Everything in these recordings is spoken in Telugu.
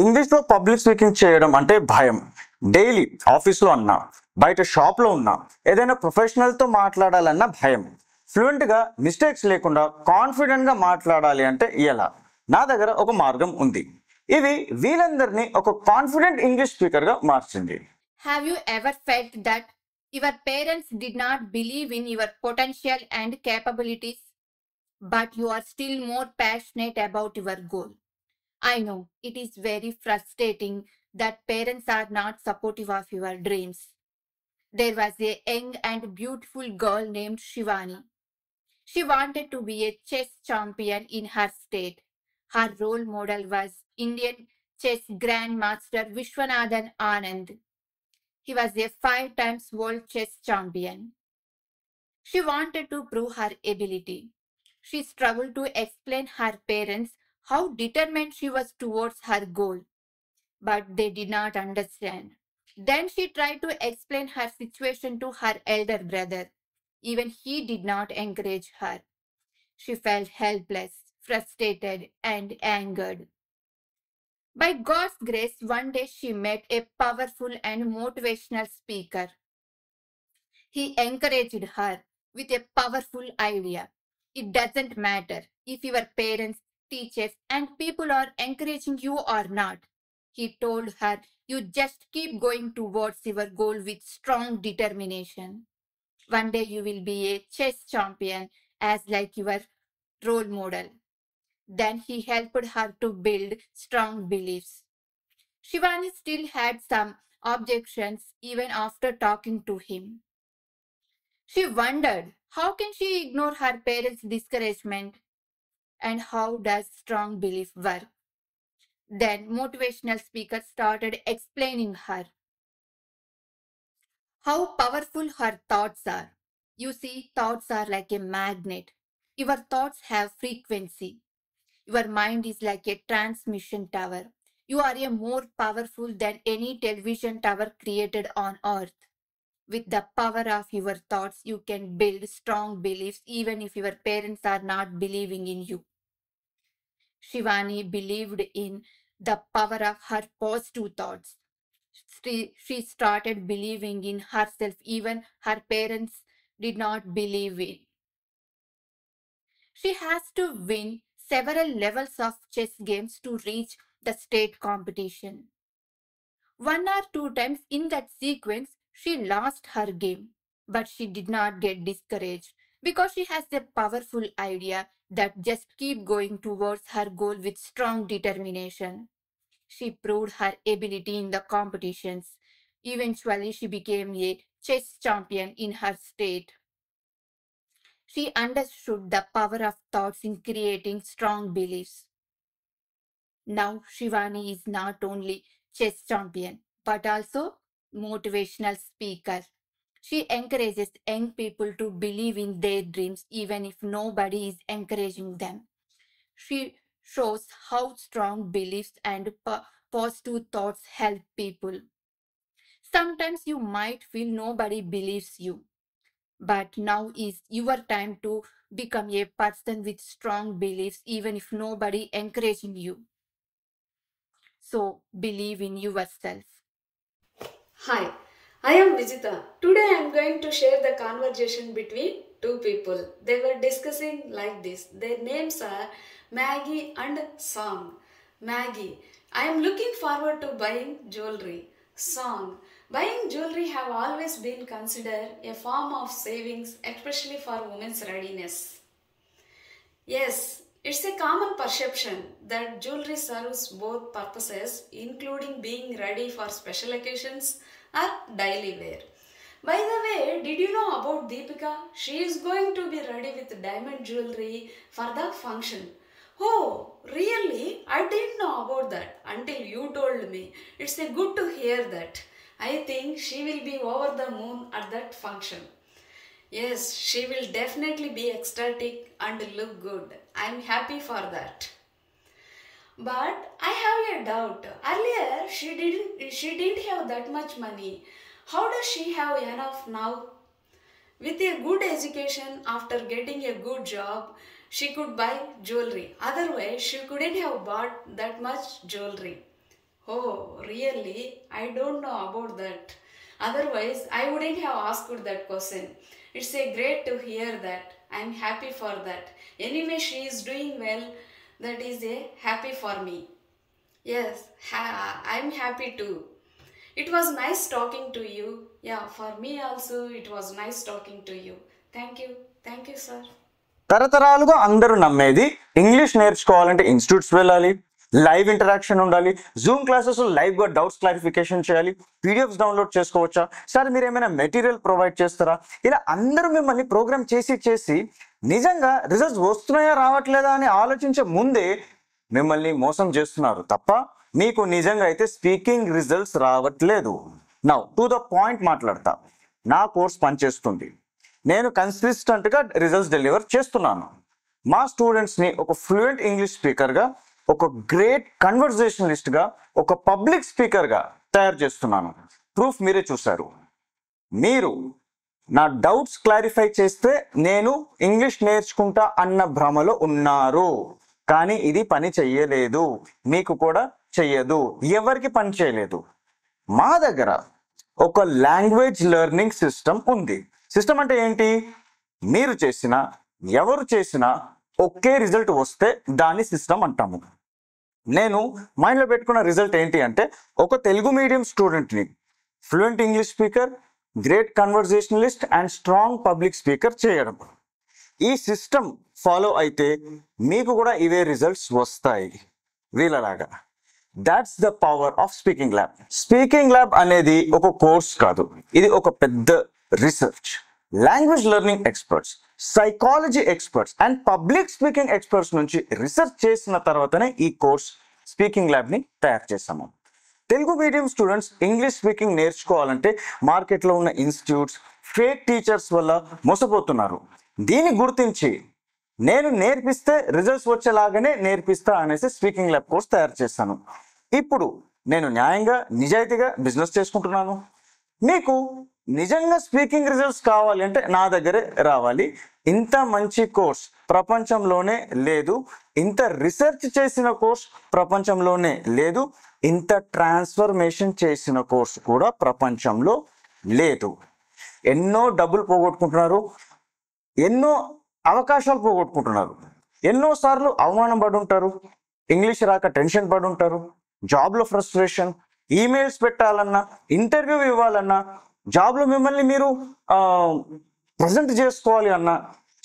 ఇంగ్లీష్‌లో పబ్లిక్ స్పీకింగ్ చేయడం అంటే భయం. డైలీ ఆఫీస్‌లో అన్నా, బయట షాప్‌లో ఉన్నా, ఏదైనా ప్రొఫెషనల్‌తో మాట్లాడాలన్నా భయం. ఫ్లూయెంట్‌గా మిస్టేక్స్ లేకుండా కాన్ఫిడెంట్‌గా మాట్లాడాలి అంటే ఎలా? నా దగ్గర ఒక మార్గం ఉంది. ఇది వీళ్ళందరినీ ఒక కాన్ఫిడెంట్ ఇంగ్లీష్ స్పీకర్‌గా మార్చింది. Have you ever felt that your parents did not believe in your potential and capabilities, but you are still more passionate about your goal? I know it is very frustrating that parents are not supportive of your dreams. There was a young and beautiful girl named Shivani. She wanted to be a chess champion in her state. Her role model was Indian chess grandmaster Vishwanathan Anand. He was a 5 times world chess champion. She wanted to prove her ability. She struggled to explain her parents how determined she was towards her goal, but they did not understand. Then she tried to explain her situation to her elder brother. Even he did not encourage her. She felt helpless, frustrated, and angered. By God's grace, one day she met a powerful and motivational speaker. He encouraged her with a powerful idea. It doesn't matter if your parents, teachers, and people are encouraging you or not. He told her, you just keep going towards your goal with strong determination. One day you will be a chess champion as like your role model. Then he helped her to build strong beliefs. Shivani still had some objections even after talking to him. She wondered how can she ignore her parents' discouragement and how does strong belief work. Then motivational speaker started explaining her how powerful her thoughts are. You see, thoughts are like a magnet. Your thoughts have frequency. Your mind is like a transmission tower. You are a more powerful than any television tower created on earth. With the power of your thoughts, you can build strong beliefs even if your parents are not believing in you. Shivani believed in the power of her positive thoughts. She started believing in herself even her parents did not believe in. She has to win several levels of chess games to reach the state competition. 1 or 2 times in that sequence, she lost her game, but she did not get discouraged because she has a powerful idea that just keep going towards her goal with strong determination. She proved her ability in the competitions. Eventually, she became a chess champion in her state. She understood the power of thoughts in creating strong beliefs. Now Shivani is not only chess champion but also motivational speaker. She encourages young people to believe in their dreams even if nobody is encouraging them. She shows how strong beliefs and positive thoughts help people. Sometimes you might feel nobody believes you, but now is your time to become a person with strong beliefs even if nobody encouraging you. So believe in yourself. Hi, I am Vijita. Today I am going to share the conversation between two people. They were discussing like this. Their names are Maggie and Song. Maggie, I am looking forward to buying jewelry. Song, buying jewelry have always been considered a form of savings, especially for women's readiness. Yes, it's a common perception that jewelry serves both purposes, including being ready for special occasions or daily wear. By the way, did you know about Deepika? She is going to be ready with diamond jewelry for the function. Oh, really? I didn't know about that until you told me. It's a good to hear that. I think she will be over the moon at that function. Yes, she will definitely be ecstatic and look good. I'm happy for that. But I have a doubt. Earlier she didn't have that much money. How does she have enough now? With a good education after getting a good job, she could buy jewelry. Otherwise, she couldn't have bought that much jewelry. Oh, really? I don't know about that. Otherwise, I wouldn't have asked that question. It's a great to hear that. I'm happy for that. Anyway, she is doing well. That is a happy for me. Yes, I'm happy too. It was nice talking to you. Yeah, for me also, it was nice talking to you. Thank you. Thank you, sir. తరతరాలుగా అందరూ నమ్మేది ఇంగ్లీష్ నేర్చుకోవాలంటే ఇన్స్టిట్యూట్స్ వెళ్ళాలి, లైవ్ ఇంటరాక్షన్ ఉండాలి, జూమ్ క్లాసెస్ లైవ్గా డౌట్స్ క్లారిఫికేషన్ చేయాలి, పీడిఎఫ్స్ డౌన్లోడ్ చేసుకోవచ్చా, సార్ మీరు ఏమైనా మెటీరియల్ ప్రొవైడ్ చేస్తారా, ఇలా అందరూ మిమ్మల్ని ప్రోగ్రామ్ చేసి నిజంగా రిజల్ట్స్ వస్తున్నాయా రావట్లేదా అని ఆలోచించే ముందే మిమ్మల్ని మోసం చేస్తున్నారు తప్ప మీకు నిజంగా అయితే స్పీకింగ్ రిజల్ట్స్ రావట్లేదు. నౌ టు ద పాయింట్ మాట్లాడతా. నా కోర్స్ పనిచేస్తుంది, నేను కన్సిస్టెంట్గా రిజల్ట్స్ డెలివర్ చేస్తున్నాను. మా స్టూడెంట్స్ని ఒక ఫ్లూయెంట్ ఇంగ్లీష్ స్పీకర్గా, ఒక గ్రేట్ కన్వర్జేషనలిస్ట్గా, ఒక పబ్లిక్ స్పీకర్గా తయారు చేస్తున్నాను. ప్రూఫ్ మీరే చూశారు. మీరు నా డౌట్స్ క్లారిఫై చేస్తే నేను ఇంగ్లీష్ నేర్చుకుంటా అన్న భ్రమలో ఉన్నారు, కానీ ఇది పని చెయ్యలేదు, మీకు కూడా చెయ్యదు, ఎవరికి పని చేయలేదు. మా దగ్గర ఒక లాంగ్వేజ్ లెర్నింగ్ సిస్టమ్ ఉంది. సిస్టమ్ అంటే ఏంటి? మీరు చేసినా ఎవరు చేసినా ఒకే రిజల్ట్ వస్తే దాన్ని సిస్టమ్ అంటాము. నేను మైండ్లో పెట్టుకున్న రిజల్ట్ ఏంటి అంటే, ఒక తెలుగు మీడియం స్టూడెంట్ని fluent English speaker, great conversationalist and strong public speaker చేయడం. ఈ సిస్టమ్ ఫాలో అయితే మీకు కూడా ఇవే రిజల్ట్స్ వస్తాయి వీళ్ళలాగా. That's the power of speaking lab. Speaking lab అనేది ఒక కోర్స్ కాదు, ఇది ఒక పెద్ద research. Language learning experts, psychology experts and public speaking experts నుంచి రీసెర్చ్ చేసిన తర్వాతనే ఈ కోర్స్ స్పీకింగ్ ల్యాబ్ని తయారు చేసాము. Telugu medium students English speaking నేర్చుకోవాలంటే మార్కెట్లో ఉన్న ఇన్స్టిట్యూట్స్, ఫేక్ టీచర్స్ వల్ల మోసపోతున్నారు. దీన్ని గుర్తించి నేను నేర్పిస్తే రిజల్ట్స్ వచ్చేలాగానే నేర్పిస్తా అనేసి స్పీకింగ్ ల్యాబ్ కోర్స్ తయారు చేస్తాను. ఇప్పుడు నేను న్యాయంగా నిజాయితీగా బిజినెస్ చేసుకుంటున్నాను. మీకు నిజంగా స్పీకింగ్ రిజల్ట్స్ కావాలి అంటే నా దగ్గరే రావాలి. ఇంత మంచి కోర్స్ ప్రపంచంలోనే లేదు, ఇంత రీసెర్చ్ చేసిన కోర్స్ ప్రపంచంలోనే లేదు, ఇంత ట్రాన్స్ఫర్మేషన్ చేసిన కోర్స్ కూడా ప్రపంచంలో లేదు. ఎన్నో డబ్బులు పోగొట్టుకుంటున్నారు, ఎన్నో అవకాశాలు పోగొట్టుకుంటున్నారు, ఎన్నోసార్లు అవమానం పడి ఉంటారు, ఇంగ్లీష్ రాక టెన్షన్ పడి ఉంటారు, జాబ్లో ఫ్రస్ట్రేషన్, ఈమెయిల్స్ పెట్టాలన్నా, ఇంటర్వ్యూ ఇవ్వాలన్నా, జాబ్లో మిమ్మల్ని మీరు ప్రజెంట్ చేసుకోవాలి అన్నా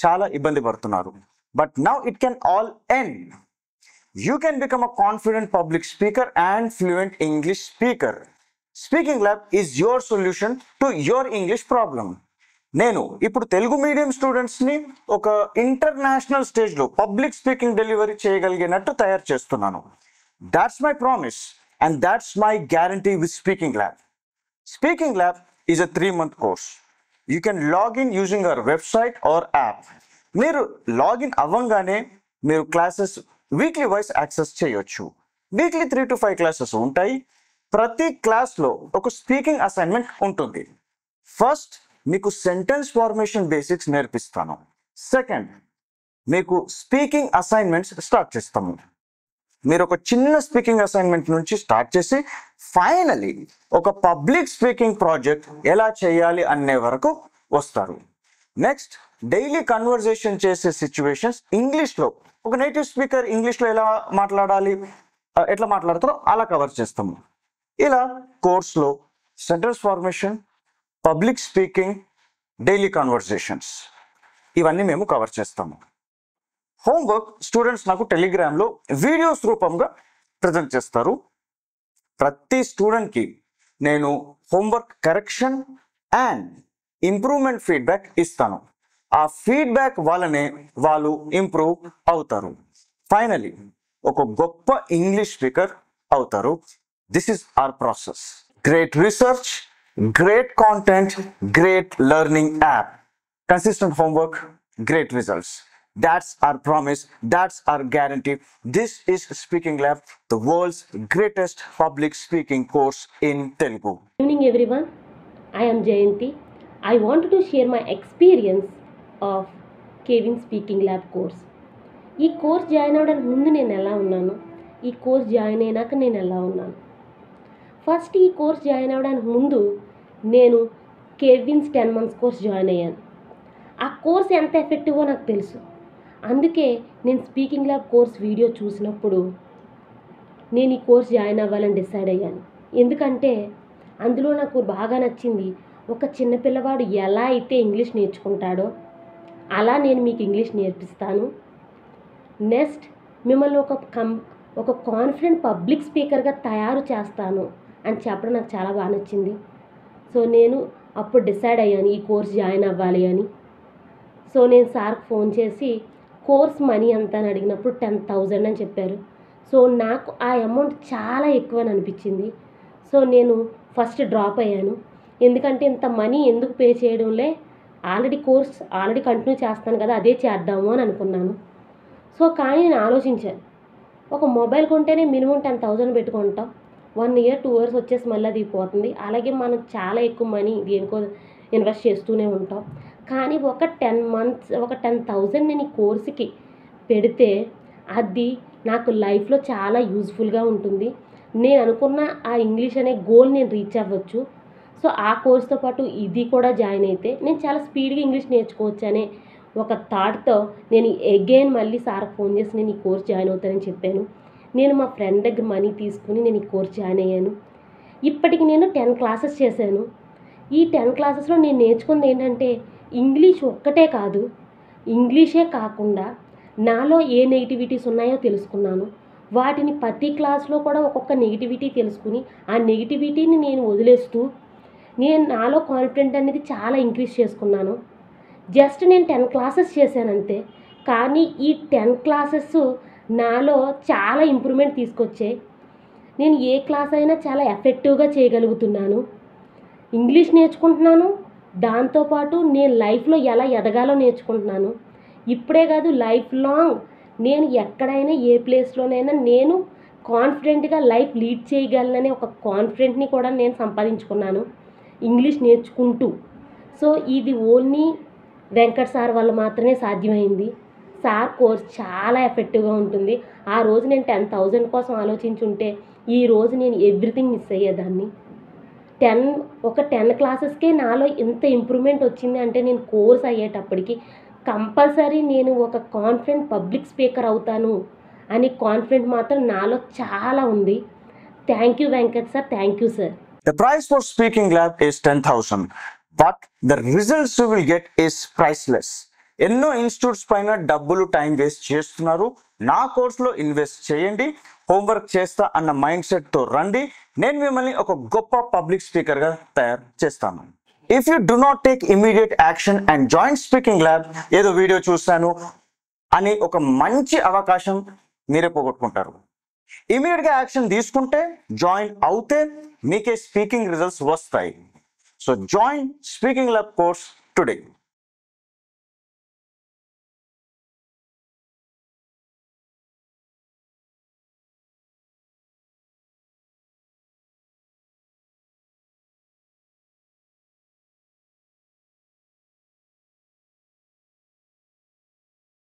చాలా ఇబ్బంది పడుతున్నారు. But now it can all end. You can become a confident public speaker and fluent English speaker. Speaking lab is your solution to your English problem. నేను ఇప్పుడు తెలుగు మీడియం స్టూడెంట్స్ని ఒక ఇంటర్నేషనల్ స్టేజ్లో పబ్లిక్ స్పీకింగ్ డెలివరీ చేయగలిగినట్టు తయారు చేస్తున్నాను. That's my promise and that's my guarantee with speaking lab. Speaking lab is a 3-month course. You can login using our website are app. మీరు లాగిన్ అవ్వంగానే మీరు క్లాసెస్ వీక్లీ వైజ్ యాక్సెస్ చేయొచ్చు. వీక్లీ 3 to 5 క్లాసెస్ ఉంటాయి. ప్రతి క్లాస్లో ఒక స్పీకింగ్ అసైన్మెంట్ ఉంటుంది. ఫస్ట్ మీకు సెంటెన్స్ ఫార్మేషన్ బేసిక్స్ నేర్పిస్తాను. సెకండ్ మీకు స్పీకింగ్ అసైన్మెంట్స్ స్టార్ట్ చేస్తాము. మీరు ఒక చిన్న స్పీకింగ్ అసైన్మెంట్ నుంచి స్టార్ట్ చేసి ఫైనలీ ఒక పబ్లిక్ స్పీకింగ్ ప్రాజెక్ట్ ఎలా చేయాలి అనే వరకు వస్తారు. నెక్స్ట్ డైలీ కన్వర్జేషన్ చేసే సిచ్యువేషన్స్ ఇంగ్లీష్లో, ఒక నేటివ్ స్పీకర్ ఇంగ్లీష్లో ఎలా మాట్లాడాలి, ఎట్లా మాట్లాడతారో అలా కవర్ చేస్తాము. ఇలా కోర్స్లో sentence formation, public speaking, daily conversations ఇవన్నీ మేము కవర్ చేస్తాము. హోంవర్క్ స్టూడెంట్స్ నాకు టెలిగ్రామ్లో వీడియోస్ రూపంగా ప్రజెంట్ చేస్తారు. ప్రతి స్టూడెంట్కి నేను homework correction and improvement feedback ఇస్తాను. ఆ ఫీడ్బ్యాక్ వల్లనే వాళ్ళు ఇంప్రూవ్ అవుతారు. ఫైనలీ ఒక గొప్ప ఇంగ్లీష్ స్పీకర్ అవుతారు. This is our process. Great research, great content, great learning app, consistent homework, great results. That's our promise, that's our guarantee. This is Speaking Lab, the world's greatest public speaking course in Telugu. Good evening everyone, I am Jayanti. I wanted to share my experience of Kevin Speaking Lab course. ఈ కోర్స్ జాయిన్ అవ్వడానికి ముందు నేను ఎలా ఉన్నాను, ఈ కోర్స్ జాయిన్ అయినాక నేను ఎలా ఉన్నాను. ఫస్ట్ ఈ కోర్స్ జాయిన్ అవ్వడానికి ముందు నేను కేవిన్స్ 10 months కోర్స్ జాయిన్ అయ్యాను. ఆ కోర్స్ ఎంత ఎఫెక్టివో నాకు తెలుసు. అందుకే నేను స్పీకింగ్ ల్యాబ్ కోర్స్ వీడియో చూసినప్పుడు నేను ఈ కోర్స్ జాయిన్ అవ్వాలని డిసైడ్ అయ్యాను. ఎందుకంటే అందులో నాకు బాగా నచ్చింది, ఒక చిన్న పిల్లవాడు ఎలా అయితే ఇంగ్లీష్ నేర్చుకుంటాడో అలా నేను మీకు ఇంగ్లీష్ నేర్పిస్తాను. నెక్స్ట్ మిమ్మల్ని ఒక కాన్ఫిడెంట్ పబ్లిక్ స్పీకర్గా తయారు చేస్తాను అని చెప్పడం నాకు చాలా బాగా నచ్చింది. సో నేను అప్పుడు డిసైడ్ అయ్యాను ఈ కోర్స్ జాయిన్ అవ్వాలి అని. సో నేను సార్కి ఫోన్ చేసి కోర్స్ మనీ ఎంత అని అడిగినప్పుడు 10,000 అని చెప్పారు. సో నాకు ఆ అమౌంట్ చాలా ఎక్కువ అని అనిపించింది. సో నేను ఫస్ట్ డ్రాప్ అయ్యాను. ఎందుకంటే ఇంత మనీ ఎందుకు పే చేయడంలే, ఆల్రెడీ కంటిన్యూ చేస్తాను కదా, అదే చేద్దాము అని అనుకున్నాను. సో కానీ నేను ఆలోచించాను, ఒక మొబైల్ కొంటేనే మినిమం 10,000 పెట్టుకుంటాం, 1 year 2 years వచ్చేసి మళ్ళీ అది పోతుంది. అలాగే మనం చాలా ఎక్కువ మనీ దేనికో ఇన్వెస్ట్ చేస్తూనే ఉంటాం. కానీ ఒక 10 months 10,000 నేను ఈ కోర్సుకి పెడితే అది నాకు లైఫ్లో చాలా యూజ్ఫుల్గా ఉంటుంది. నేను అనుకున్న ఆ ఇంగ్లీష్ అనే గోల్ నేను రీచ్ అవ్వచ్చు. సో ఆ కోర్స్తో పాటు ఇది కూడా జాయిన్ అయితే నేను చాలా స్పీడ్గా ఇంగ్లీష్ నేర్చుకోవచ్చు అనే ఒక థాట్తో నేను అగైన్ మళ్ళీ సార్కి ఫోన్ చేసి నేను ఈ కోర్స్ జాయిన్ అవుతానని చెప్పాను. నేను మా ఫ్రెండ్ దగ్గర మనీ తీసుకుని నేను ఈ కోర్స్ జాయిన్ అయ్యాను. ఇప్పటికి నేను 10 classes చేశాను. ఈ 10 classes నేను నేర్చుకుంది ఏంటంటే, ఇంగ్లీష్ ఒక్కటే కాదు, ఇంగ్లీషే కాకుండా నాలో ఏ నెగిటివిటీస్ ఉన్నాయో తెలుసుకున్నాను. వాటిని ప్రతి క్లాస్లో కూడా ఒక్కొక్క నెగిటివిటీ తెలుసుకుని ఆ నెగిటివిటీని నేను వదిలేస్తూ నేను నాలో కాన్ఫిడెంట్ అనేది చాలా ఇంక్రీజ్ చేసుకున్నాను. జస్ట్ నేను 10 classes చేశానంతే, కానీ ఈ 10 classes నాలో చాలా ఇంప్రూవ్మెంట్ తీసుకొచ్చాయి. నేను ఏ క్లాస్ అయినా చాలా ఎఫెక్టివ్గా చేయగలుగుతున్నాను. ఇంగ్లీష్ నేర్చుకుంటున్నాను, దాంతోపాటు నేను లైఫ్లో ఎలా ఎదగాలో నేర్చుకుంటున్నాను. ఇప్పుడే కాదు, లైఫ్ లాంగ్ నేను ఎక్కడైనా ఏ ప్లేస్లోనైనా నేను కాన్ఫిడెంట్గా లైఫ్ లీడ్ చేయగలననే ఒక కాన్ఫిడెంట్ని కూడా నేను సంపాదించుకున్నాను ఇంగ్లీష్ నేర్చుకుంటూ. సో ఇది ఓన్లీ వెంకట్ సార్ వల్ల మాత్రమే సాధ్యమైంది. సార్ కోర్స్ చాలా ఎఫెక్టివ్గా ఉంటుంది. ఆ రోజు నేను 10,000 కోసం ఆలోచించుంటే ఈరోజు నేను ఎవ్రీథింగ్ మిస్ అయ్యేదాన్ని. 10 classes నాలో ఇంత ఇంప్రూవ్మెంట్ వచ్చింది అంటే నేను కోర్స్ అయ్యేటప్పటికి కంపల్సరీ నేను ఒక కాన్ఫిడెంట్ పబ్లిక్ స్పీకర్ అవుతాను అని కాన్ఫిడెంట్ మాత్రం నాలో చాలా ఉంది. Thank you Venkat sir, thank you sir. The price for Speaking Lab is 10,000, but the results you will get is priceless. ఎన్నో ఇన్స్టిట్యూట్స్ పైన డబ్బులు టైం వేస్ట్ చేస్తున్నారు. నా కోర్సులో ఇన్వెస్ట్ చేయండి, హోంవర్క్ చేస్తా అన్న మైండ్ సెట్తో రండి. నేను మిమ్మల్ని ఒక గొప్ప పబ్లిక్ స్పీకర్గా తయారు చేస్తాను. If you do not take immediate action and join speaking lab, ఏదో వీడియో చూస్తాను అని ఒక మంచి అవకాశం మీరే పోగొట్టుకుంటారు. ఇమీడియట్గా యాక్షన్ తీసుకుంటే, జాయిన్ అవుతే మీకే స్పీకింగ్ రిజల్ట్స్ వస్తాయి. So join speaking lab course today.